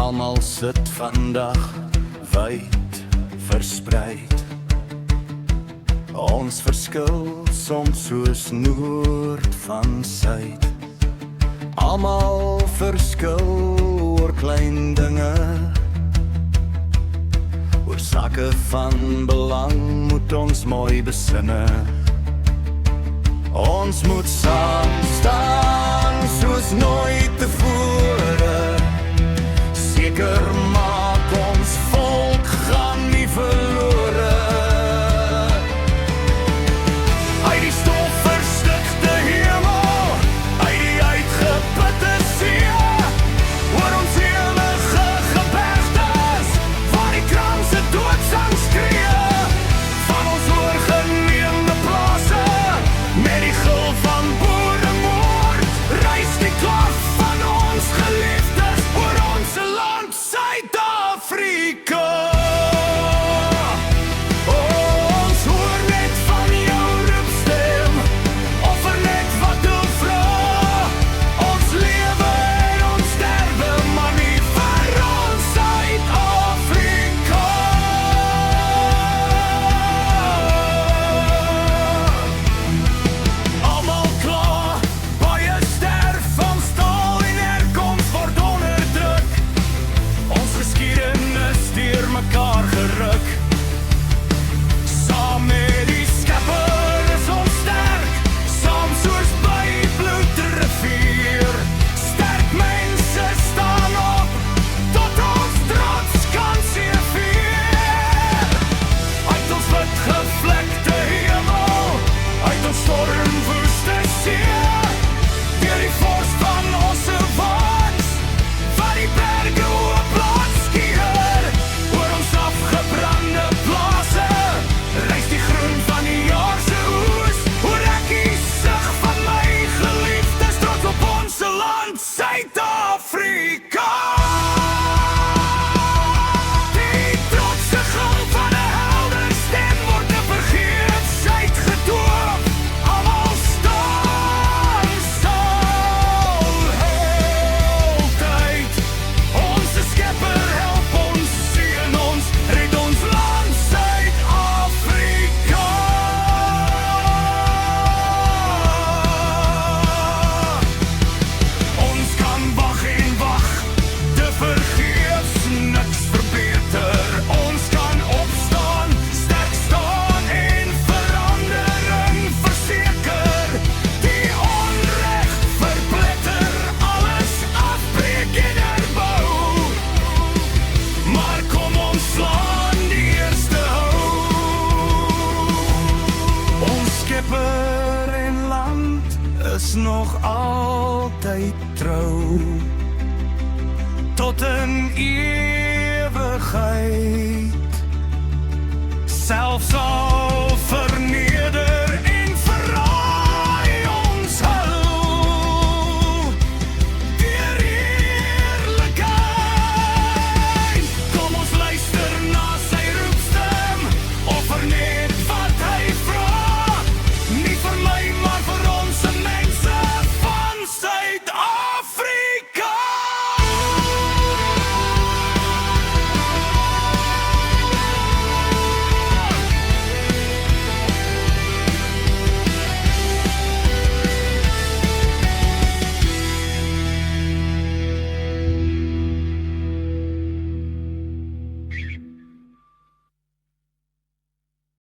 Almal sit vandag wyd verspreid. Ons verskil soms soos noord van suid. Almal verskil oor klein dinge, oor sake van belang moet ons mooi besinne. Ons moet saam staan soos nooit tevore. Seker maak ons volk gaan nie verlore. Uit die stofverstigte hemel, uit die uitgeputte see, oor ons eeuwige gebergtes, waar die kranse doodsang skree, van ons oorgeneemde plase, met die gul van boeremoord, reis die klag van ons geliefdes oor ons land Suid-Afrika. Ons hoor net van jou roepstem, offer net wat jy vra. Ons lewe en ons sterwe, maar nie vir ons Suid-Afrika. Almal klaar, baie sterf van staal en herkoms word onderdruk. Ons geskiedenis deur mekaar geruk. Saam met die skepper is ons sterk, saam soos by bloedrivier. Sterk mense staan op, tot ons trots kan seëvier. Uit ons wit gevlekte hemel, uit ons stormwoeste see, deur die vors van ons waans, wat die berge oop laat skeer, oor ons afgebrande plase, reis die groen van die jaarse oes, hoor ek die sig van my geliefdes, trots op ons land Suid-Afrika. Die trotse gul van 'n helder stem word te vergeefs uitgedoop. Almal staan sal heeltyd. Onze skepper help ons, seën ons, red ons land Suid-Afrika. Ons kan wag en wag, te vergeefs niks verbeter. Ons kan opstaan, sterk staan en verandering verseker. Die onreg verpletter, alles afbreek en herbou. Maar kom ons slaan die eerste hou. Ons skepper en land is nog altyd trou, tot in ewigheid. Selfs al